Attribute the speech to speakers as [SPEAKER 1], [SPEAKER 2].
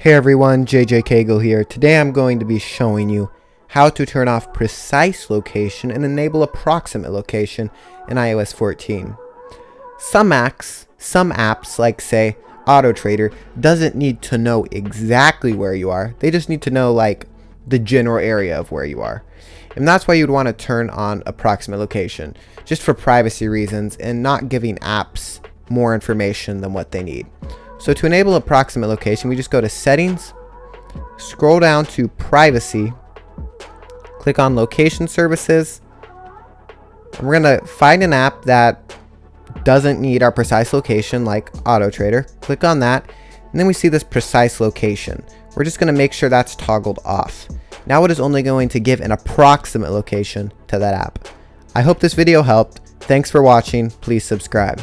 [SPEAKER 1] Hey everyone, JJ Cagle here. Today I'm going to be showing you how to turn off precise location and enable approximate location in iOS 14. Some apps like say AutoTrader doesn't need to know exactly where you are. They just need to know like the general area of where you are. And that's why you'd want to turn on approximate location, just for privacy reasons and not giving apps more information than what they need. So to enable approximate location, we just go to settings, scroll down to privacy, click on location services, and we're going to find an app that doesn't need our precise location like AutoTrader. Click on that, and then we see this precise location. We're just going to make sure that's toggled off. Now it is only going to give an approximate location to that app. I hope this video helped. Thanks for watching. Please subscribe.